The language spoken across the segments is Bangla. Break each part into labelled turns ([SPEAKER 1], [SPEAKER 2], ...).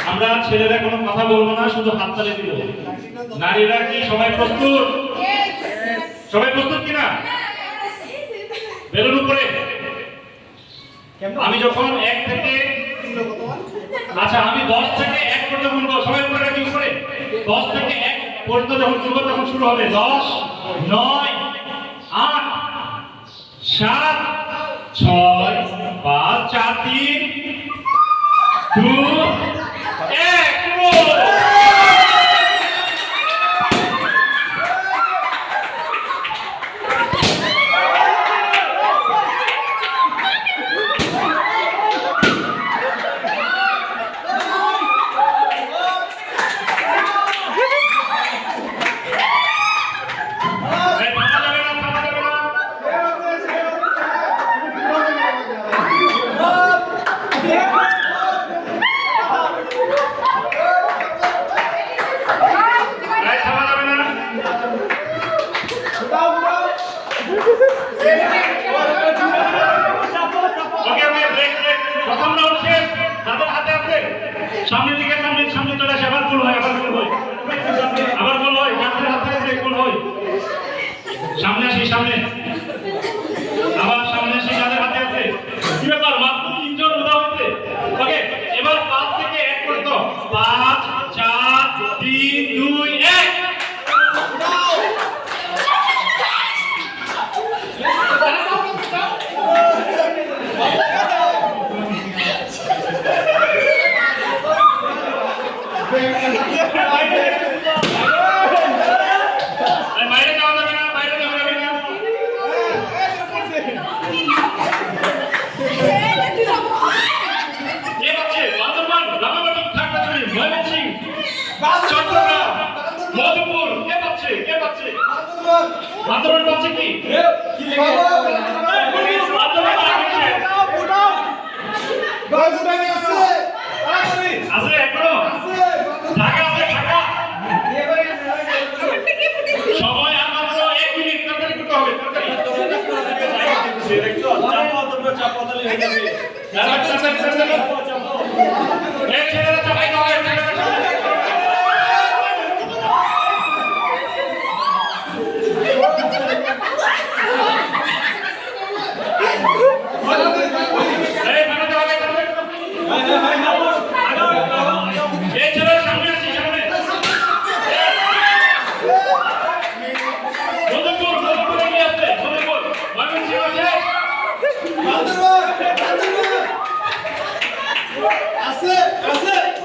[SPEAKER 1] আমরা ছেলেরা কোনো কথা বলবো না, শুধু হাততালি দিব। নারীরা কি সবাই প্রস্তুত? সবাই প্রস্তুত কিনা? বেলুন উপরে। আমি যখন 1 থেকে আচ্ছা আমি 10 থেকে 1 পর্যন্ত বলবো, সবাই উপরে রাখি উপরে। 10 থেকে 1 পর্যন্ত যখন বলবো তখন শুরু হবে। 10 9 8 7 6 5 4 3 2 1 সামনে দিকে সামনে চলে আসে। আবার গোল হয়, আবার গোল হয়, আবার গোল হয়। কাছের হাতে আছে, গোল হয়। সামনে আসি, সামনে আবার সামনে আসি, কাছের হাতে আছে। কি ব্যাপার, মাত্র 3 জন উদা হয়েছে। ওকে, এবার 5 থেকে 1 পর্যন্ত 5 4 3 2 1 বাইরে যাওয়া যাবে না, বাইরে যাওয়া যাবে না। কে পাচ্ছে? বান্দরবান, রাঙামাটি, খাগড়াছড়ি, ময়মনসিংহ, চট্টগ্রাম, মধুপুর। কে পাচ্ছে? কে পাচ্ছে? বান্দরবান পাচ্ছে কি? বান্দরবান আছে এখনো? ঢাকা আছে, ঢাকা। সময় আর মাত্র 1 মিনিট, তাড়াতাড়ি করতে হবে, তাড়াতাড়ি। এই ছেলেরা চাপাই দাও, এই ছেলেরা চাপাই দাও। এই বানাতে হবে, এই ছেলেরা সামনে আসি, সামনে। মধুপুর, মধুপুরে নিয়ে আসছে, মধুপুর। ময়মনসিংহ আছে?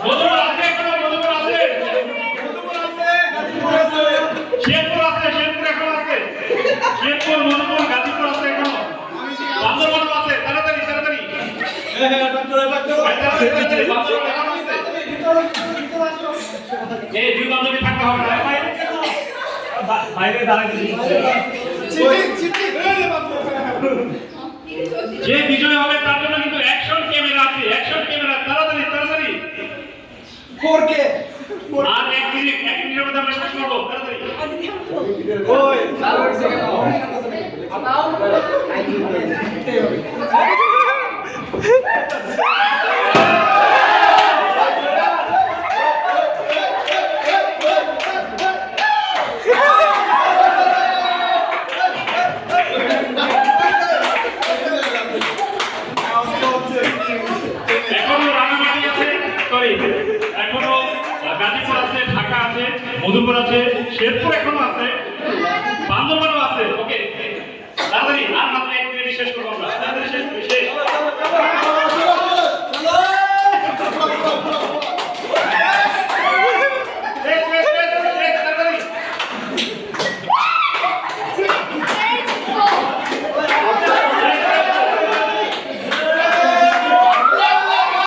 [SPEAKER 1] মধুপুর আছে এখনো, মধুপুর আছে। শেরপুর আছে, শেরপুর এখনো আছে। শেরপুর, মধুপুর, গাজীপুর আছে এখনো। বান্দরবান আছে, তাড়াতাড়ি তাড়াতাড়ি। বান্দরবান এখনো আছে। এই 2 বান্ধবী থাকতে হবে না। বাইরে দাঁড়াতে যে বিজয় হবে তার জন্য কিন্তু অ্যাকশন ক্যামেরা আছে, অ্যাকশন ক্যামেরা। তাড়াতাড়ি তাড়াতাড়ি। 4K আর 1 মিনিটের মধ্যে আমরা শেষ করব। তাড়াতাড়ি। ওই 4 সেকেন্ড আপাও। এখনো রাঙামাটি আছে, সরি, এখনো গাজীপুর আছে, ঢাকা আছে, মধুপুর আছে, শেরপুর এখনো আছে।